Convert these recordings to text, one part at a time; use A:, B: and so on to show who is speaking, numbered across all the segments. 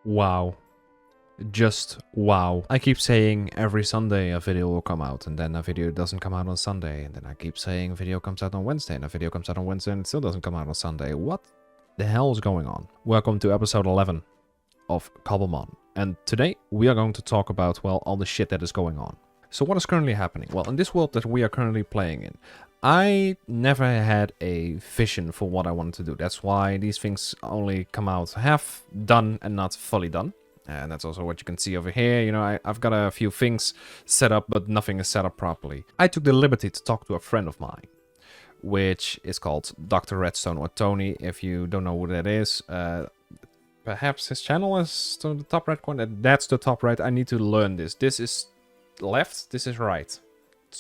A: Wow. Just wow. I keep saying every Sunday a video will come out, and then a video doesn't come out on Sunday, and then I keep saying a video comes out on Wednesday, and a video comes out on Wednesday and it still doesn't come out on Sunday. What the hell is going on? Welcome to episode 11 of Cobblemon, and today we are going to talk about, well, all the shit that is going on. So what is currently happening? Well, in this world that we are currently playing in, I never had a vision for what I wanted to do. That's why these things only come out half done and not fully done. And that's also what you can see over here. You know, I've got a few things set up, but nothing is set up properly. I took the liberty to talk to a friend of mine, which is called Dr. Redstone or Tony. If you don't know who that is, perhaps his channel is to the top right corner. That's the top right. I need to learn this. This is left. This is right.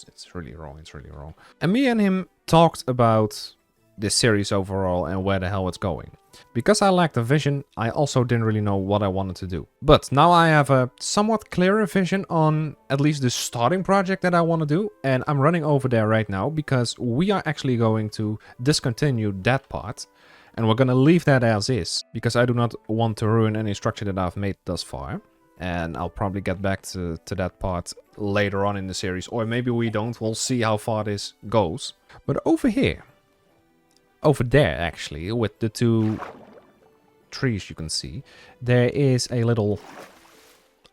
A: It's really wrong. It's really wrong. And me and him talked about this series overall and where the hell it's going. Because I lacked a vision, I also didn't really know what I wanted to do. But now I have a somewhat clearer vision on at least the starting project that I want to do. And I'm running over there right now because we are actually going to discontinue that part. And we're going to leave that as is. Because I do not want to ruin any structure that I've made thus far. And I'll probably get back to that part later on in the series. Or maybe we don't. We'll see how far this goes. But over here. Over there, actually, with the two trees you can see, there is a little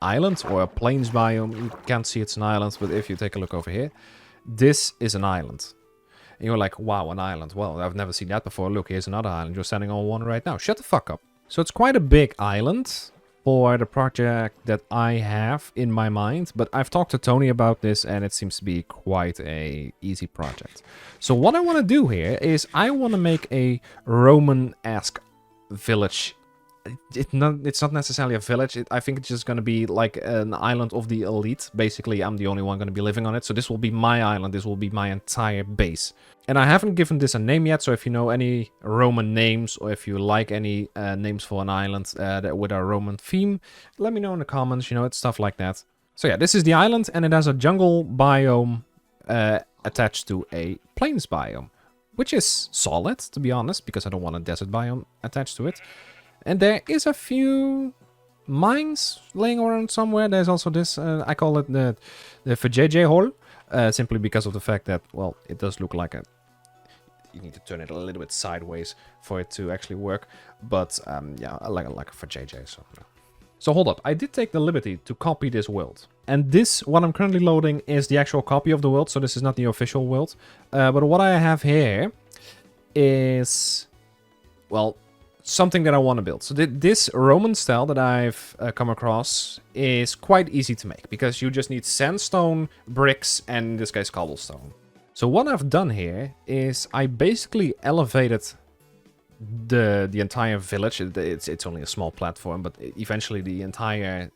A: island or a plains biome. You can't see it's an island, but if you take a look over here, this is an island. And you're like, wow, an island. Well, I've never seen that before. Look, here's another island. You're standing on one right now. Shut the fuck up. So it's quite a big island for the project that I have in my mind, but I've talked to Tony about this and it seems to be quite a easy project. So what I want to do here is I want to make a Roman-esque village. It's not necessarily a village. I think it's just going to be like an island of the elite. Basically, I'm the only one going to be living on it. So this will be my island. This will be my entire base. And I haven't given this a name yet. So if you know any Roman names or if you like any names for an island with a Roman theme, let me know in the comments. You know, it's stuff like that. So yeah, this is the island and it has a jungle biome attached to a plains biome, which is solid, to be honest, because I don't want a desert biome attached to it. And there is a few mines laying around somewhere. There's also this, I call it the VJJ hole, simply because of the fact that, well, it does look like a... You need to turn it a little bit sideways for it to actually work. But, yeah, I like a VJJ, so... So hold up, I did take the liberty to copy this world. And this, what I'm currently loading, is the actual copy of the world, so this is not the official world. But what I have here is, well, something that I want to build. So this Roman style that I've come across is quite easy to make because you just need sandstone, bricks, and in this case cobblestone. So what I've done here is I basically elevated the entire village. It's only a small platform, but eventually the entire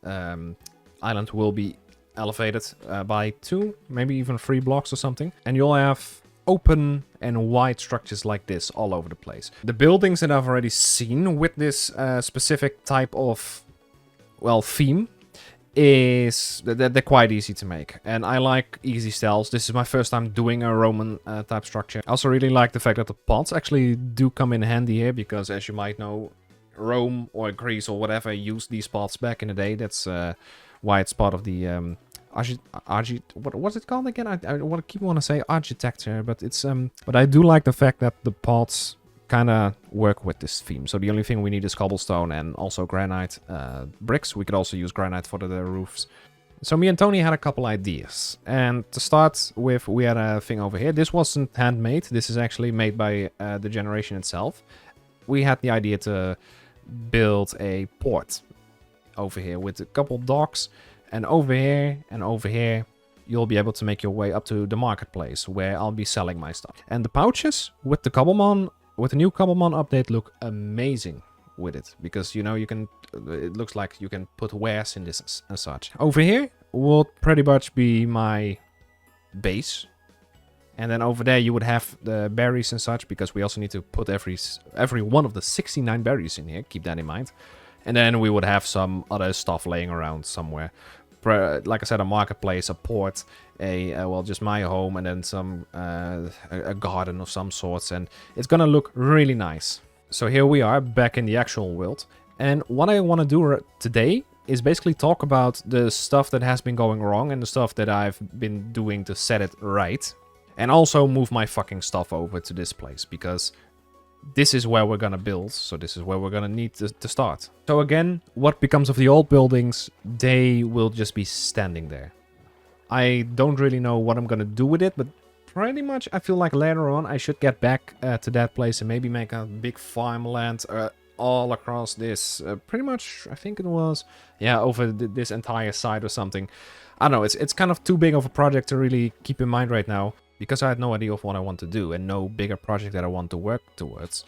A: island will be elevated by 2, maybe even 3 blocks or something. And you'll have open and wide structures like this all over the place. The buildings that I've already seen with this specific type of, well, theme is they're quite easy to make. And I like easy styles. This is my first time doing a Roman type structure. I also really like the fact that the pots actually do come in handy here because, as you might know, Rome or Greece or whatever used these pots back in the day. That's why it's part of the what's it called again? I keep want to say architecture, but it's but I do like the fact that the pots kind of work with this theme. So the only thing we need is cobblestone and also granite bricks. We could also use granite for the roofs. So me and Tony had a couple ideas, and to start with, we had a thing over here. This wasn't handmade. This is actually made by the generation itself. We had the idea to build a port over here with a couple docks. And over here, you'll be able to make your way up to the marketplace where I'll be selling my stuff. And the pouches with the Cobblemon, with the new Cobblemon update, look amazing with it. Because, you know, you can, it looks like you can put wares in this and such. Over here will pretty much be my base. And then over there you would have the berries and such, because we also need to put every one of the 69 berries in here. Keep that in mind. And then we would have some other stuff laying around somewhere. Like I said, a marketplace, a port, well, just my home, and then some a garden of some sorts. And it's gonna look really nice. So here we are back in the actual world. And what I want to do today is basically talk about the stuff that has been going wrong and the stuff that I've been doing to set it right. And also move my fucking stuff over to this place, because this is where we're gonna build, so this is where we're gonna need to start. So again, what becomes of the old buildings, they will just be standing there. I don't really know what I'm gonna do with it, but pretty much I feel like later on I should get back to that place and maybe make a big farmland all across this. Pretty much, I think it was, yeah, over this entire side or something. I don't know, it's kind of too big of a project to really keep in mind right now, because I had no idea of what I want to do and no bigger project that I want to work towards.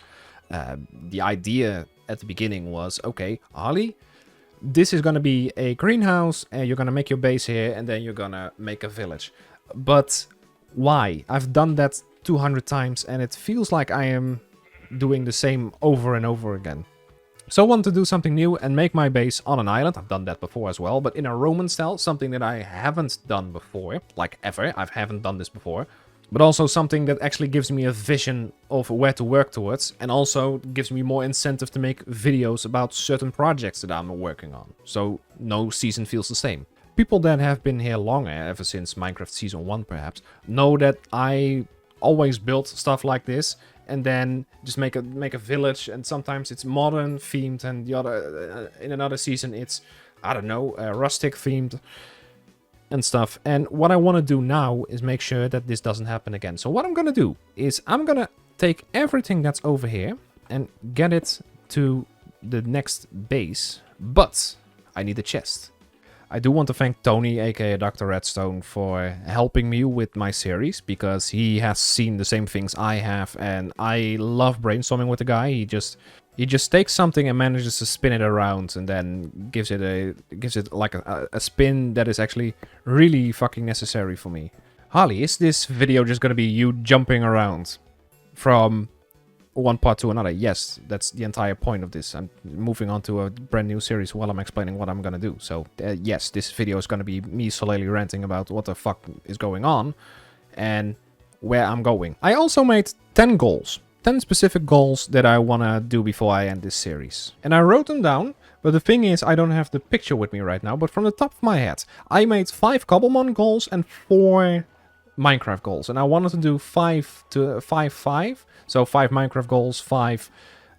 A: The idea at the beginning was, okay, Harley, this is going to be a greenhouse, and you're going to make your base here, and then you're going to make a village. But why? I've done that 200 times, and it feels like I am doing the same over and over again. So I want to do something new and make my base on an island. I've done that before as well, but in a Roman style, something that I haven't done before, like ever. I haven't done this before. But also something that actually gives me a vision of where to work towards, and also gives me more incentive to make videos about certain projects that I'm working on. So no season feels the same. People that have been here longer, ever since Minecraft Season 1 perhaps, know that I always build stuff like this and then just make a village, and sometimes it's modern themed, and the other in another season it's, I don't know, rustic themed and stuff. And what I want to do now is make sure that this doesn't happen again. So what I'm gonna do is I'm gonna take everything that's over here and get it to the next base, but I need a chest. I do want to thank Tony, aka Dr. Redstone, for helping me with my series, because he has seen the same things I have, and I love brainstorming with the guy. He just takes something and manages to spin it around, and then gives it like a spin that is actually really fucking necessary for me. Harley, is this video just gonna be you jumping around from one part to another? Yes, that's the entire point of this. I'm moving on to a brand new series while I'm explaining what I'm gonna do. So yes, this video is gonna be me slowly ranting about what the fuck is going on and where I'm going. I also made 10 goals. 10 specific goals that I want to do before I end this series. And I wrote them down, but the thing is I don't have the picture with me right now, but from the top of my head, I made 5 Cobblemon goals and 4 Minecraft goals. And I wanted to do 5 to 5. So 5 Minecraft goals, 5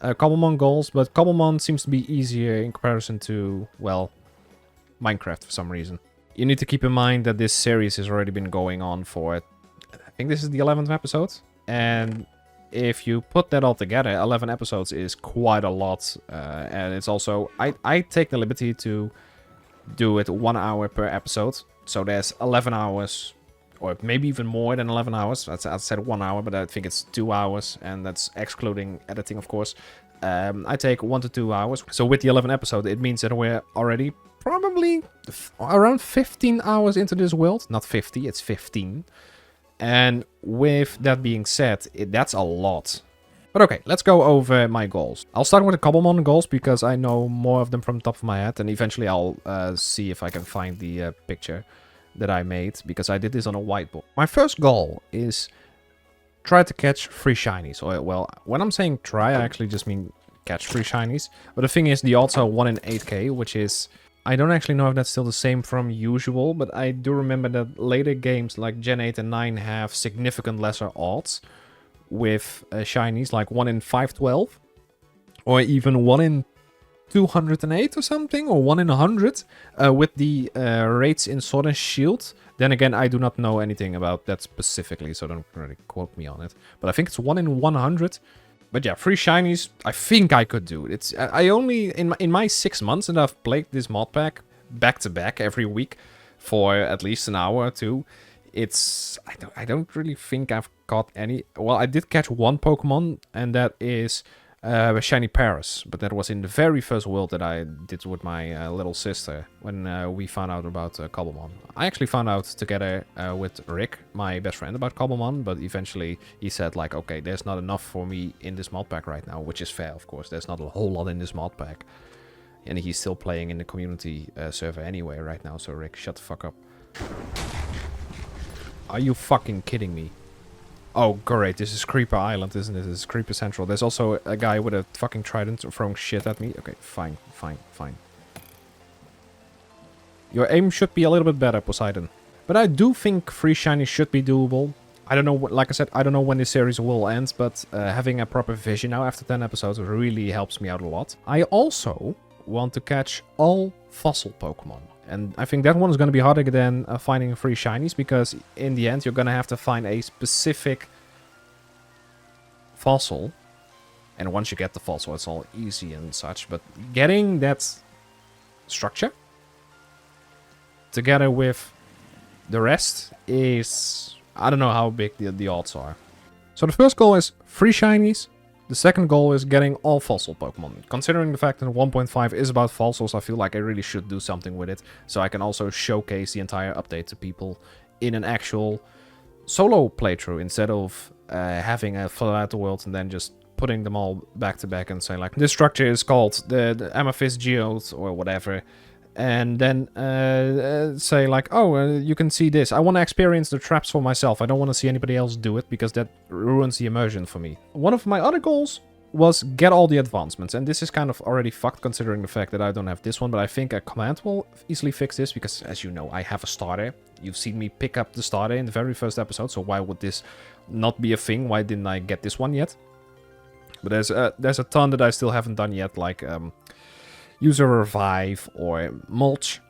A: Cobblemon goals, but Cobblemon seems to be easier in comparison to, well, Minecraft for some reason. You need to keep in mind that this series has already been going on for, I think this is the 11th episode, and if you put that all together, 11 episodes is quite a lot, and it's also, I take the liberty to do it 1 hour per episode, so there's 11 hours, or maybe even more than 11 hours. I said 1 hour, but I think it's 2 hours, and that's excluding editing, of course. I take 1 to 2 hours, so with the 11 episode, it means that we're already probably around 15 hours into this world. Not 50, it's 15. And with that being said, that's a lot. But okay, let's go over my goals. I'll start with the Cobblemon goals, because I know more of them from the top of my head. And eventually I'll see if I can find the picture that I made, because I did this on a whiteboard. My first goal is try to catch 3 shinies. Or, well, when I'm saying try, I actually just mean catch 3 shinies. But the thing is, the odds are 1 in 8k, which is... I don't actually know if that's still the same from usual, but I do remember that later games like Gen 8 and 9 have significant lesser odds with shinies, like 1 in 512, or even 1 in 208 or something, or 1 in 100 with the rates in Sword and Shield. Then again, I do not know anything about that specifically, so don't really quote me on it. But I think it's 1 in 100. But yeah, 3 shinies, I think I could do. It's I only, in my 6 months that I've played this mod pack back to back every week for at least an hour or 2, it's, I don't really think I've caught any. Well, I did catch 1 Pokemon, and that is Shiny Paris, but that was in the very first world that I did with my little sister when we found out about Cobblemon. I actually found out together with Rick, my best friend, about Cobblemon, but eventually he said like, okay, there's not enough for me in this mod pack right now, which is fair, of course. There's not a whole lot in this mod pack, and he's still playing in the community server anyway right now, so Rick, shut the fuck up. Are you fucking kidding me? Oh, great. This is Creeper Island, isn't it? This is Creeper Central. There's also a guy with a fucking trident throwing shit at me. Okay, fine, fine, fine. Your aim should be a little bit better, Poseidon. But I do think 3 shinies should be doable. I don't know, like I said, I don't know when this series will end, but having a proper vision now after 10 episodes really helps me out a lot. I also want to catch all fossil Pokemon. And I think that one is going to be harder than finding 3 shinies, because in the end you're going to have to find a specific fossil. And once you get the fossil, it's all easy and such. But getting that structure together with the rest is... I don't know how big the odds are. So the first goal is 3 shinies. The second goal is getting all fossil Pokemon. Considering the fact that 1.5 is about fossils, I feel like I really should do something with it. So I can also showcase the entire update to people in an actual solo playthrough. Instead of having a fill out the world and then just putting them all back to back and say like, this structure is called the Amethyst Geode or whatever. And then say like, oh, you can see this. I want to experience the traps for myself. I don't want to see anybody else do it, because that ruins the immersion for me. One of my other goals was get all the advancements. And this is kind of already fucked considering the fact that I don't have this one. But I think a command will easily fix this, because as you know, I have a starter. You've seen me pick up the starter in the very first episode. So why would this not be a thing? Why didn't I get this one yet? But there's a ton that I still haven't done yet, like... Use a revive or mulch.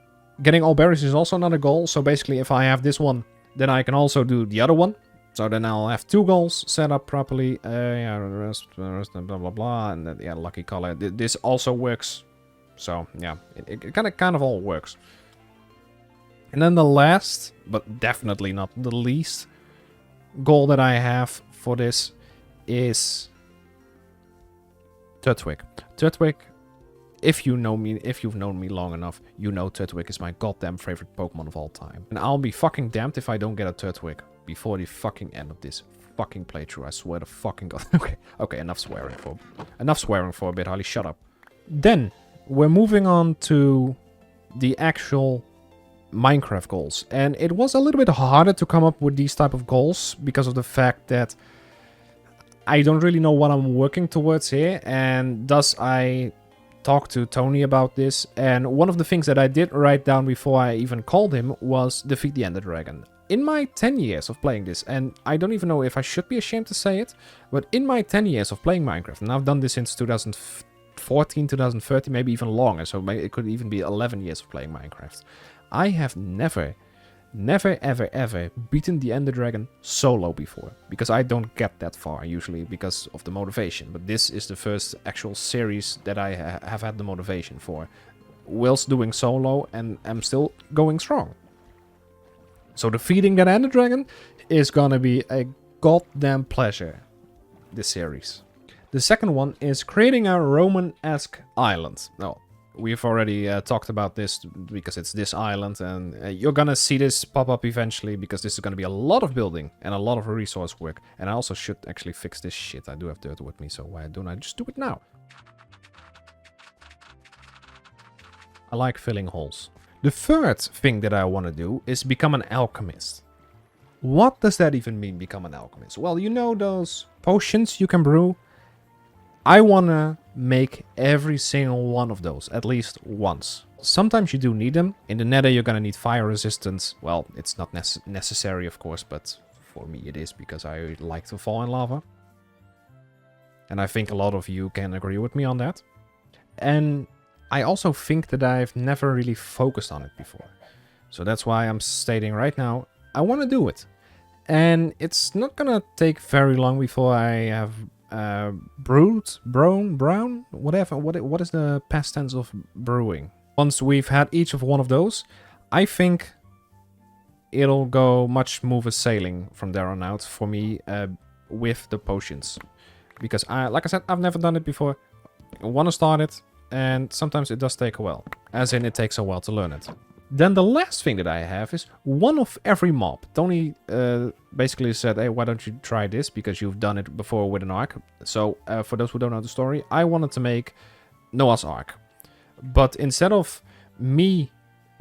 A: Getting all berries is also another goal. So basically, if I have this one, then I can also do the other one. So then I'll have 2 goals set up properly. Yeah, rest, blah, blah, blah. And then, yeah, lucky color. This also works. So, yeah, it kind of all works. And then the last, but definitely not the least, goal that I have for this is Turtwig. Turtwig... If you know me, if you've known me long enough, you know Turtwig is my goddamn favorite Pokemon of all time. And I'll be fucking damned if I don't get a Turtwig before the fucking end of this fucking playthrough. I swear to fucking god. Okay, enough swearing for a bit, Harley. Shut up. Then we're moving on to the actual Minecraft goals. And it was a little bit harder to come up with these type of goals because of the fact that I don't really know what I'm working towards here, and thus I talked to Tony about this, and one of the things that I did write down before I even called him was defeat the Ender Dragon. In my 10 years of playing this, and I don't even know if I should be ashamed to say it, but in my 10 years of playing Minecraft, and I've done this since 2014, 2013, maybe even longer, so maybe it could even be 11 years of playing Minecraft, I have never ever beaten the Ender Dragon solo before, because I don't get that far usually because of the motivation. But this is the first actual series that I have had the motivation for whilst doing solo, and I'm still going strong. So defeating that Ender Dragon is gonna be a goddamn pleasure, this series. The second one is creating a Roman-esque island. No, we've already talked about this because it's this island, and you're gonna see this pop up eventually, because this is gonna be a lot of building and a lot of resource work. And I also should actually fix this shit. I do have dirt with me, so why don't I just do it now? I like filling holes. The third thing that I want to do is become an alchemist. What does that even mean, become an alchemist? Well, you know those potions you can brew? I wanna make every single one of those, at least once. Sometimes you do need them. In the nether you're gonna need fire resistance. Well, it's not necessary of course, but for me it is, because I like to fall in lava. And I think a lot of you can agree with me on that. And I also think that I've never really focused on it before. So that's why I'm stating right now, I wanna do it. And it's not gonna take very long before I have brown, whatever. What is the past tense of brewing? Once we've had each of one of those, I think it'll go much smoother sailing from there on out for me with the potions. Because like I said, I've never done it before. I want to start it, and sometimes it does take a while. As in, it takes a while to learn it. Then the last thing that I have is one of every mob. Tony basically said, hey, why don't you try this? Because you've done it before with an Ark. So for those who don't know the story, I wanted to make Noah's Ark. But instead of me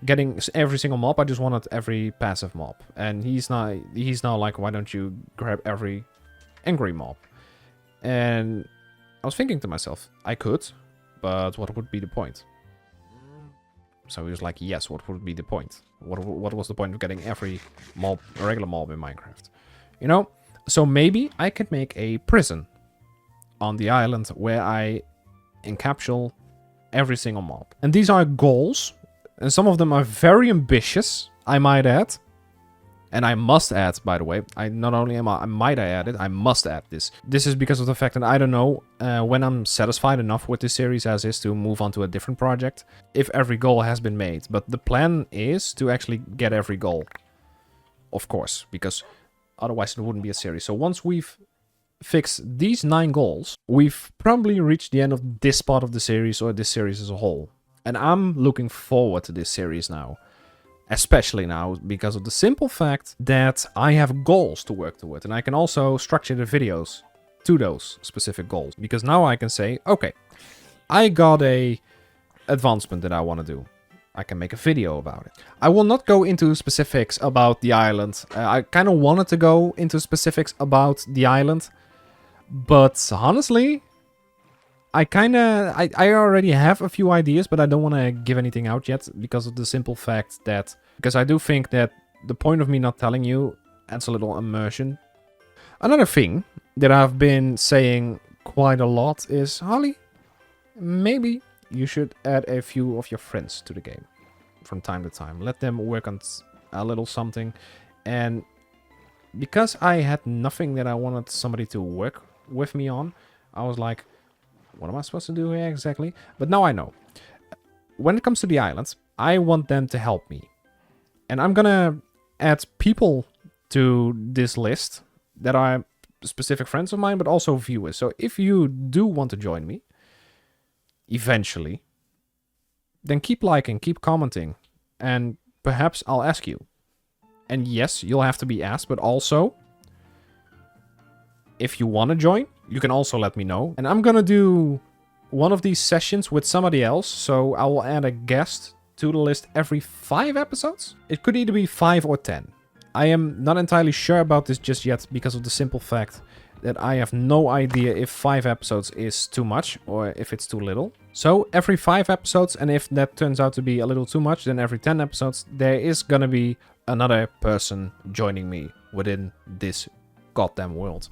A: getting every single mob, I just wanted every passive mob. And he's now like, why don't you grab every angry mob. And I was thinking to myself, I could, but what would be the point? So he was like, yes, what would be the point? What was the point of getting every mob, a regular mob in Minecraft? You know? So maybe I could make a prison on the island where I encapsulate every single mob. And these are goals, and some of them are very ambitious, I might add. And I must add, by the way, I might add it, I must add this. This is because of the fact that I don't know when I'm satisfied enough with this series as is to move on to a different project, if every goal has been made. But the plan is to actually get every goal, of course, because otherwise it wouldn't be a series. So once we've fixed these 9 goals, we've probably reached the end of this part of the series, or this series as a whole. And I'm looking forward to this series now. Especially now, because of the simple fact that I have goals to work toward. And I can also structure the videos to those specific goals. Because now I can say, okay, I got a advancement that I want to do. I can make a video about it. I will not go into specifics about the island. I kind of wanted to go into specifics about the island. But honestly, I already have a few ideas, but I don't want to give anything out yet because of the simple fact that, because I do think that the point of me not telling you adds a little immersion. Another thing that I've been saying quite a lot is, Harley, maybe you should add a few of your friends to the game from time to time. Let them work on a little something. And because I had nothing that I wanted somebody to work with me on, I was like, what am I supposed to do here exactly? But now I know. When it comes to the islands, I want them to help me. And I'm gonna add people to this list that are specific friends of mine, but also viewers. So if you do want to join me, eventually, then keep liking, keep commenting, and perhaps I'll ask you. And yes, you'll have to be asked, but also, if you want to join, you can also let me know. And I'm gonna do one of these sessions with somebody else, so I will add a guest to the list every 5 episodes. It could either be 5 or 10. I am not entirely sure about this just yet because of the simple fact that I have no idea if 5 episodes is too much or if it's too little. So every 5 episodes, and if that turns out to be a little too much, then every 10 episodes, there is gonna be another person joining me within this goddamn world.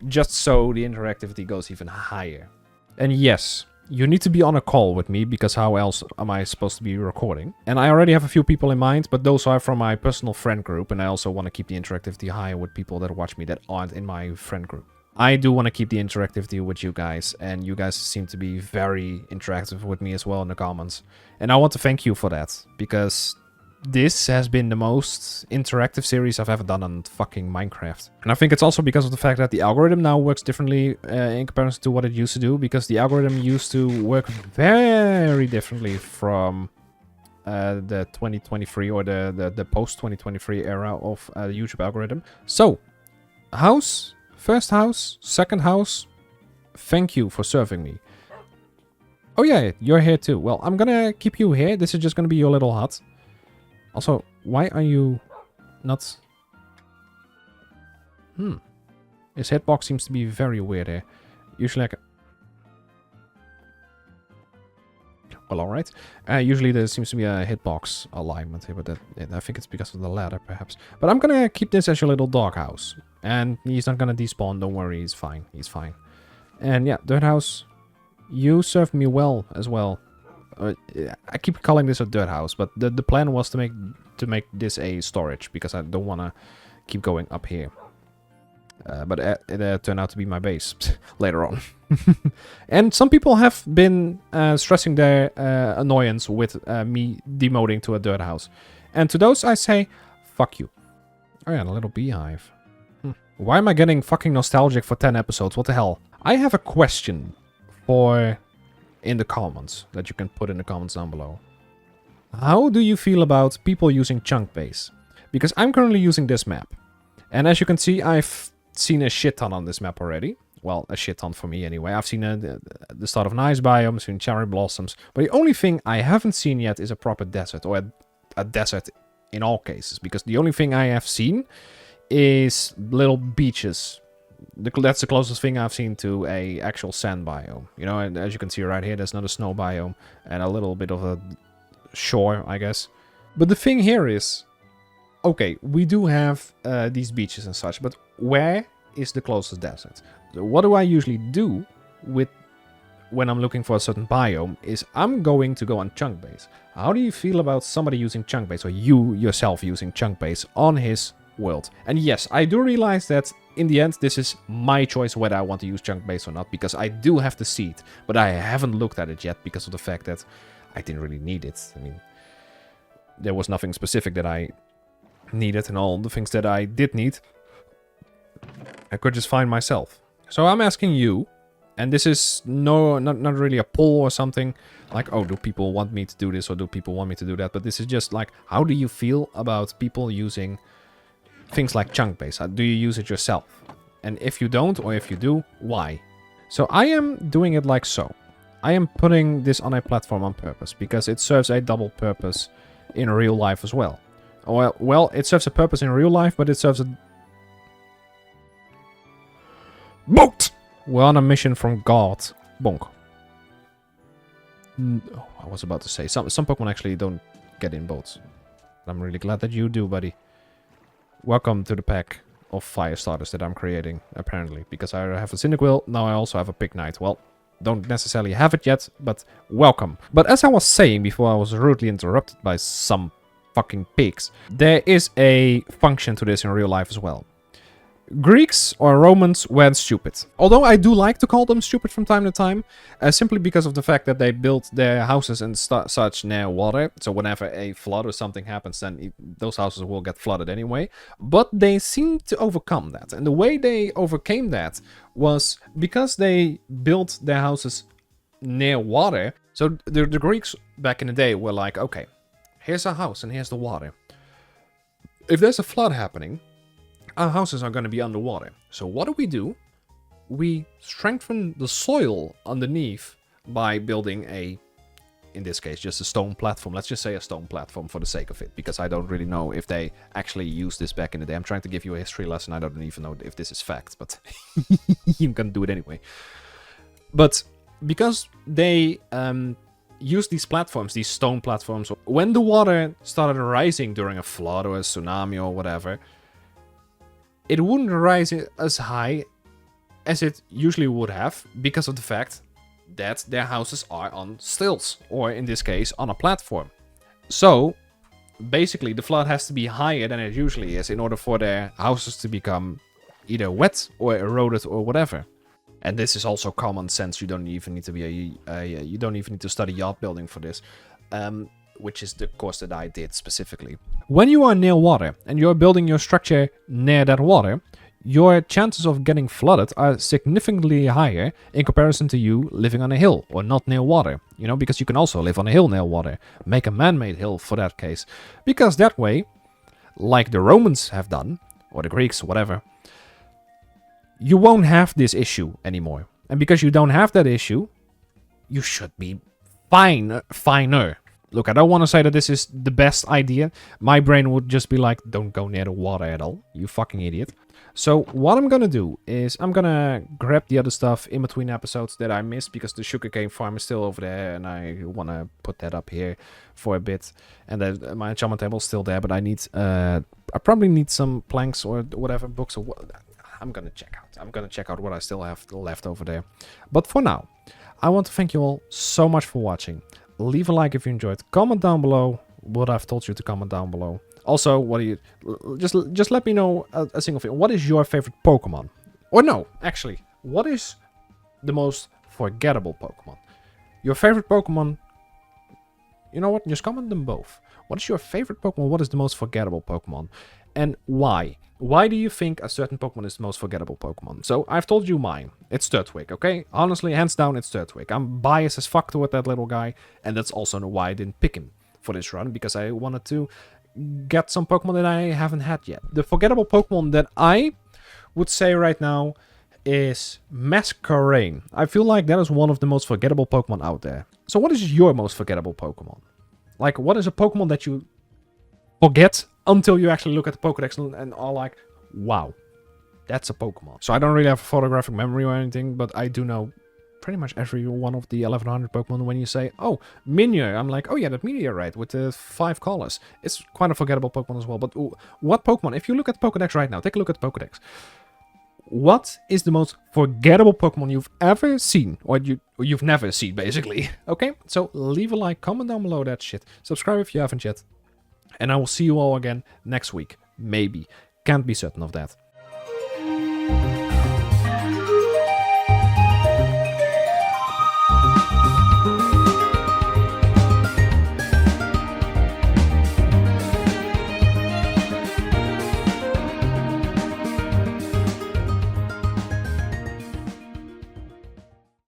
A: Just so the interactivity goes even higher. And yes, you need to be on a call with me, because how else am I supposed to be recording? And I already have a few people in mind, but those are from my personal friend group, and I also want to keep the interactivity high with people that watch me that aren't in my friend group. I do want to keep the interactivity with you guys, and you guys seem to be very interactive with me as well in the comments. And I want to thank you for that, because this has been the most interactive series I've ever done on fucking Minecraft. And I think it's also because of the fact that the algorithm now works differently in comparison to what it used to do. Because the algorithm used to work very differently from the 2023 or the post-2023 era of the YouTube algorithm. So, house, first house, second house, thank you for serving me. Oh yeah, you're here too. Well, I'm gonna keep you here. This is just gonna be your little hut. Also, why are you not... His hitbox seems to be very weird here. Usually I can... Well, alright. Usually there seems to be a hitbox alignment here, but I think it's because of the ladder, perhaps. But I'm gonna keep this as your little doghouse. And he's not gonna despawn, don't worry, he's fine. He's fine. And yeah, Dirt House, you served me well as well. I keep calling this a dirt house, but the plan was to make this a storage, because I don't want to keep going up here. But it turned out to be my base later on. And some people have been stressing their annoyance with me demoting to a dirt house. And to those I say, fuck you. Oh yeah, and a little beehive. Why am I getting fucking nostalgic for 10 episodes? What the hell? I have a question for... in the comments that you can put in the comments down below. How do you feel about people using chunk base? Because I'm currently using this map. And as you can see, I've seen a shit ton on this map already. Well, a shit ton for me anyway. I've seen the start of nice biomes, seen cherry blossoms. But the only thing I haven't seen yet is a proper desert. Or a desert in all cases. Because the only thing I have seen is little beaches That's the closest thing I've seen to a actual sand biome. You know, and as you can see right here, there's not a snow biome and a little bit of a shore, I guess. But the thing here is, okay, we do have these beaches and such, but where is the closest desert? So what do I usually do with when I'm looking for a certain biome is I'm going to go on chunk base. How do you feel about somebody using chunk base, or you yourself using chunk base on his world? And yes, I do realize that in the end this is my choice whether I want to use chunk base or not, because I do have the seed, but I haven't looked at it yet because of the fact that I didn't really need it. I mean, there was nothing specific that I needed, and all the things that I did need I could just find myself. So I'm asking you, and this is not really a poll or something like, oh, do people want me to do this or do people want me to do that? But this is just like, how do you feel about people using things like chunk base? Do you use it yourself? And if you don't, or if you do, why? So I am doing it like so. I am putting this on a platform on purpose because it serves a double purpose in real life as well. Well, it serves a purpose in real life, but it serves a... Boat! We're on a mission from God. Bonk. Oh, I was about to say, some Pokemon actually don't get in boats. I'm really glad that you do, buddy. Welcome to the pack of fire starters that I'm creating, apparently. Because I have a Cyndaquil, now I also have a Pignite. Well, don't necessarily have it yet, but welcome. But as I was saying before I was rudely interrupted by some fucking pigs, there is a function to this in real life as well. Greeks or Romans weren't stupid. Although I do like to call them stupid from time to time, simply because of the fact that they built their houses and such near water. So whenever a flood or something happens, then those houses will get flooded anyway. But they seem to overcome that. And the way they overcame that was because they built their houses near water. So the Greeks back in the day were like, okay, here's our house and here's the water. If there's a flood happening, our houses are going to be underwater. So what do? We strengthen the soil underneath by building in this case, just a stone platform. Let's just say a stone platform for the sake of it, because I don't really know if they actually used this back in the day. I'm trying to give you a history lesson. I don't even know if this is fact, but you can do it anyway. But because they use these platforms, these stone platforms, when the water started rising during a flood or a tsunami or whatever, it wouldn't rise as high as it usually would have because of the fact that their houses are on stilts, or in this case, on a platform. So, basically, the flood has to be higher than it usually is in order for their houses to become either wet or eroded or whatever. And this is also common sense. You don't even need to be you don't even need to study yacht building for this. Which is the course that I did specifically. When you are near water and you're building your structure near that water, your chances of getting flooded are significantly higher in comparison to you living on a hill or not near water. You know, because you can also live on a hill near water. Make a man-made hill for that case. Because that way, like the Romans have done, or the Greeks, whatever, you won't have this issue anymore. And because you don't have that issue, you should be finer. Look, I don't want to say that this is the best idea. My brain would just be like, don't go near the water at all, you fucking idiot. So what I'm gonna do is I'm gonna grab the other stuff in between episodes that I missed, because the sugarcane farm is still over there and I want to put that up here for a bit. And then my enchantment table is still there, but I probably need some planks or whatever, books or what. I'm gonna check out what I still have left over there. But for now, I want to thank you all so much for watching. Leave a like if you enjoyed. Comment down below what I've told you to comment down below. Also, what do you... Just let me know a single thing. What is your favorite Pokemon? Or no, actually, what is the most forgettable Pokemon? Your favorite Pokemon... You know what? Just comment them both. What is your favorite Pokemon? What is the most forgettable Pokemon? And why? Why do you think a certain Pokemon is the most forgettable Pokemon? So, I've told you mine. It's Turtwig, okay? Honestly, hands down, it's Turtwig. I'm biased as fuck toward that little guy, and that's also why I didn't pick him for this run, because I wanted to get some Pokemon that I haven't had yet. The forgettable Pokemon that I would say right now is Masquerain. I feel like that is one of the most forgettable Pokemon out there. So what is your most forgettable Pokemon? Like, what is a Pokemon that you forget until you actually look at the Pokédex and are like, wow. That's a Pokemon. So I don't really have a photographic memory or anything, but I do know pretty much every one of the 1100 Pokemon. When you say, oh, Minior, I'm like, oh yeah, that Meteorite with the 5 colors. It's quite a forgettable Pokemon as well. But what Pokemon, if you look at the Pokedex right now, take a look at the Pokedex. What is the most forgettable Pokemon you've ever seen? Or you've never seen, basically. Okay, so leave a like, comment down below that shit. Subscribe if you haven't yet. And I will see you all again next week. Maybe. Can't be certain of that.